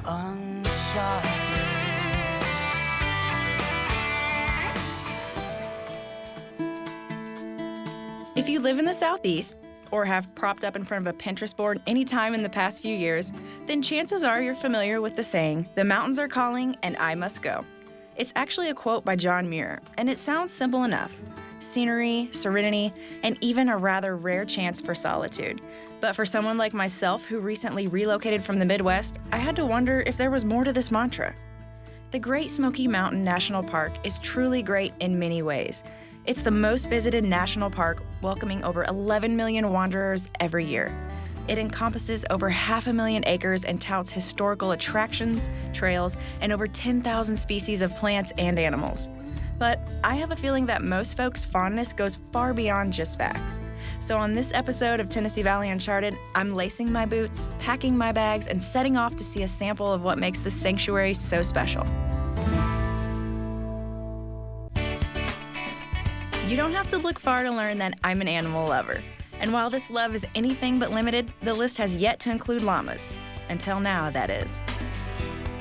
Uncharted. If you live in the Southeast, or have propped up in front of a Pinterest board any time in the past few years, then chances are you're familiar with the saying, "The mountains are calling and I must go." It's actually a quote by John Muir, and it sounds simple enough. Scenery, serenity, and even a rather rare chance for solitude. But for someone like myself who recently relocated from the Midwest, I had to wonder if there was more to this mantra. The Great Smoky Mountain National Park is truly great in many ways. It's the most visited national park, welcoming over 11 million wanderers every year. It encompasses over 500,000 acres and touts historical attractions, trails, and over 10,000 species of plants and animals. But I have a feeling that most folks' fondness goes far beyond just facts. So on this episode of Tennessee Valley Uncharted, I'm lacing my boots, packing my bags, and setting off to see a sample of what makes this sanctuary so special. You don't have to look far to learn that I'm an animal lover. And while this love is anything but limited, the list has yet to include llamas. Until now, that is.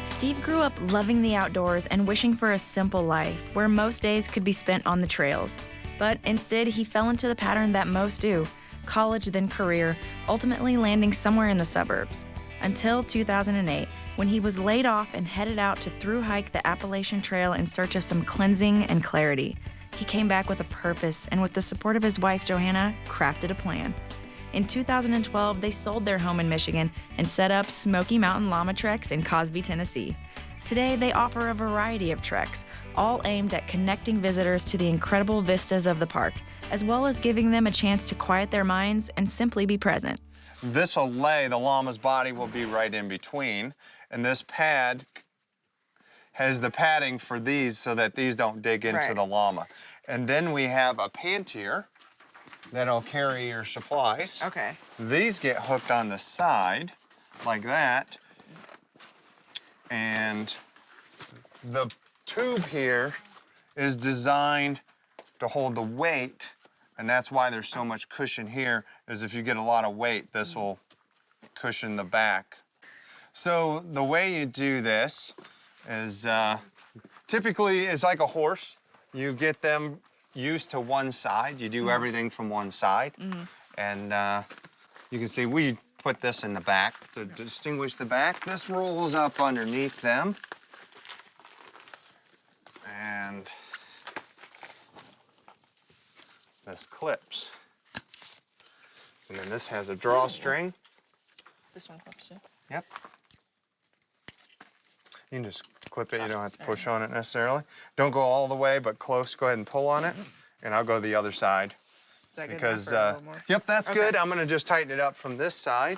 Steve grew up loving the outdoors and wishing for a simple life where most days could be spent on the trails. But instead, he fell into the pattern that most do, college then career, ultimately landing somewhere in the suburbs. Until 2008, when he was laid off and headed out to thru-hike the Appalachian Trail in search of some cleansing and clarity. He came back with a purpose and with the support of his wife, Johanna, crafted a plan. In 2012, they sold their home in Michigan and set up Smoky Mountain Llama Treks in Cosby, Tennessee. Today, they offer a variety of treks, all aimed at connecting visitors to the incredible vistas of the park, as well as giving them a chance to quiet their minds and simply be present. This will lay, the llama's body will be right in between, and this pad has the padding for these so that these don't dig into the llama. And then we have a pantier that'll carry your supplies. Okay. These get hooked on the side like that. And the tube here is designed to hold the weight, and that's why there's so much cushion here, is if you get a lot of weight, this will cushion the back. So the way you do this is typically it's like a horse. You get them used to one side. You do everything from one side. And you can see we put this in the back to distinguish the back. This rolls up underneath them. And this clips. And then this has a drawstring. This one clips too. Yep. You can just clip it, you don't have to push on it necessarily. Don't go all the way, but close, go ahead and pull on it. And I'll go the other side. Is that good because, enough for a little more? Yep, that's good. I'm gonna just tighten it up from this side.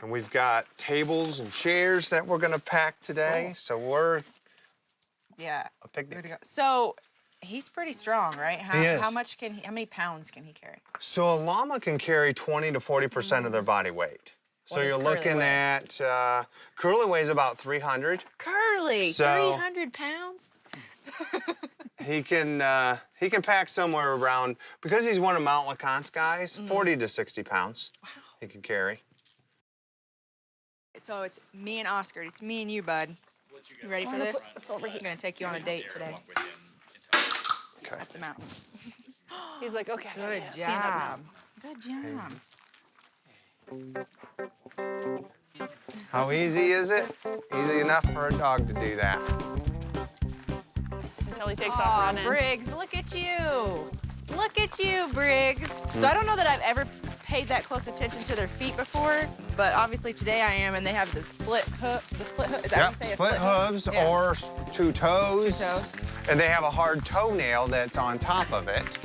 And we've got tables and chairs that we're gonna pack today. Cool. So we're a Good picnic. to go. So he's pretty strong, right? He is. How many pounds can he carry? So a llama can carry 20 to 40% of their body weight. So What you're does Curly looking weigh? at, Curly weighs about 300. Curly, So- 300 pounds? He can pack somewhere around, because he's one of Mount LeConte's guys, 40 to 60 pounds he can carry. So it's me and Oscar. It's me and you, bud. You ready for this? I'm gonna take you on a date today. Okay. Up the mountain. He's like, okay. Good stand up now. job. Good job. How easy is it? Easy enough for a dog to do that. Until he takes off Aw, running. Briggs, look at you. Look at you, Briggs. So I don't know that I've ever paid that close attention to their feet before, but obviously today I am, and they have the split hoof. The split hoof, is that Yep, what you say? A split hooves Yeah. or two toes. Two toes. And they have a hard toenail that's on top of it.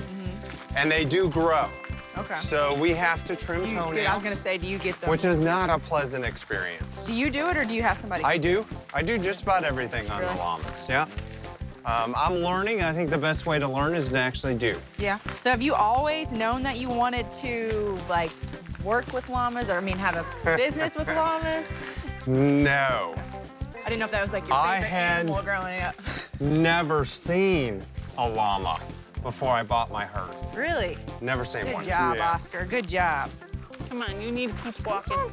And they do grow. Okay. So we have to trim toenails. I was gonna say, do you get them? Which is not a pleasant experience. Do you do it, or do you have somebody? I do. I do just about everything on Really? the llamas. Yeah. I'm learning. I think the best way to learn is to actually do. Yeah. So have you always known that you wanted to, like, work with llamas, or, I mean, have a business with llamas? No. I didn't know if that was, like, your I favorite had- animal growing up. Never seen a llama before I bought my herd. Really? Never seen Good one. job, Yeah. Oscar. Good job. Come on, you need to keep walking.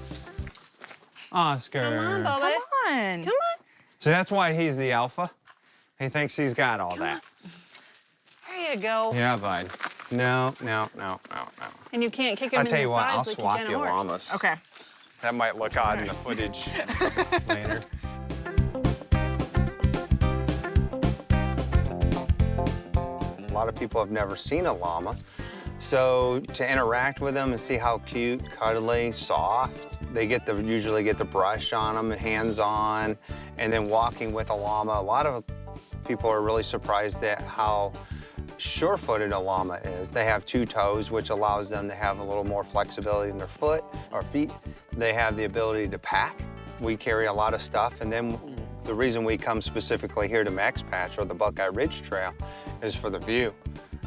Oscar. Come on, Bullen. Come on. Come on. So that's why he's the alpha. He thinks he's got all that. There you go. Yeah, bud. No. And you can't kick him I'll in tell the you what, sides I'll like you swap can a you horse. llamas. Okay. That might look odd in the footage later. A lot of people have never seen a llama. So to interact with them and see how cute, cuddly, soft, they usually get the brush on them, hands on, and then walking with a llama. A lot of people are really surprised at how sure-footed a llama is. They have 2 toes, which allows them to have a little more flexibility in their foot or feet. They have the ability to pack. We carry a lot of stuff, and then the reason we come specifically here to Max Patch or the Buckeye Ridge Trail is for the view.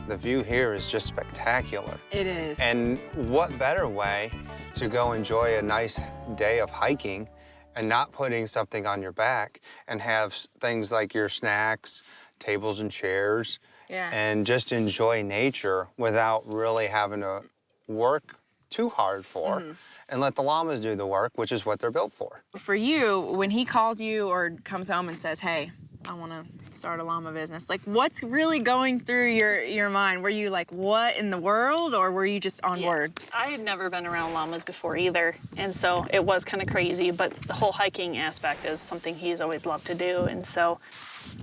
The view here is just spectacular. It is. And what better way to go enjoy a nice day of hiking and not putting something on your back and have things like your snacks, tables and chairs, and just enjoy nature without really having to work too hard for and let the llamas do the work, which is what they're built for. For you, when he calls you or comes home and says, hey, I want to start a llama business, like what's really going through your mind? Were you like, what in the world, or were you just on board? I had never been around llamas before either, and so it was kind of crazy, but the whole hiking aspect is something he's always loved to do, and so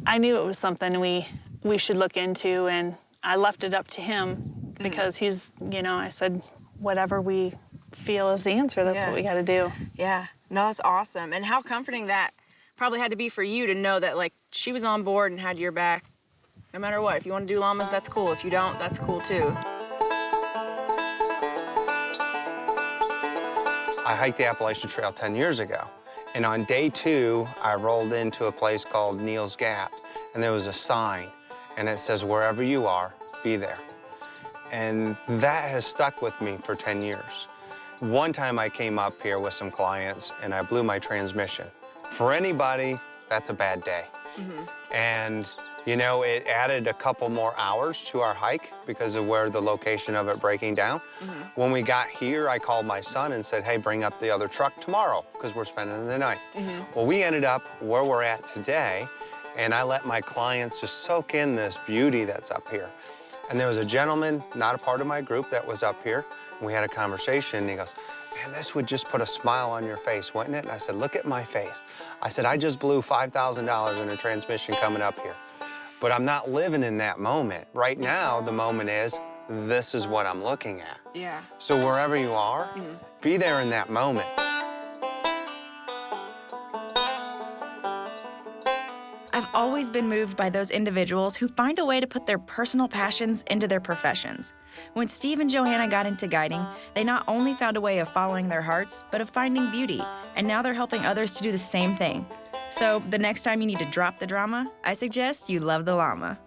I knew it was something we should look into, and I left it up to him because he's, I said, whatever we feel is the answer, that's what we got to do. Yeah, no, that's awesome. And how comforting that probably had to be for you to know that, like, she was on board and had your back no matter what. If you want to do llamas, that's cool. If you don't, that's cool too. I hiked the Appalachian Trail 10 years ago, and on day 2, I rolled into a place called Neal's Gap, and there was a sign, and it says, wherever you are, be there. And that has stuck with me for 10 years. One time I came up here with some clients, and I blew my transmission. For anybody, that's a bad day. And, it added a couple more hours to our hike because of where the location of it breaking down. When we got here, I called my son and said, hey, bring up the other truck tomorrow because we're spending the night. Well, we ended up where we're at today, and I let my clients just soak in this beauty that's up here. And there was a gentleman, not a part of my group, that was up here, and we had a conversation, and he goes, man, this would just put a smile on your face, wouldn't it? And I said, look at my face. I said, I just blew $5,000 in a transmission coming up here. But I'm not living in that moment. Right now, the moment is, this is what I'm looking at. Yeah. So wherever you are, be there in that moment. I've always been moved by those individuals who find a way to put their personal passions into their professions. When Steve and Johanna got into guiding, they not only found a way of following their hearts, but of finding beauty, and now they're helping others to do the same thing. So the next time you need to drop the drama, I suggest you love the llama.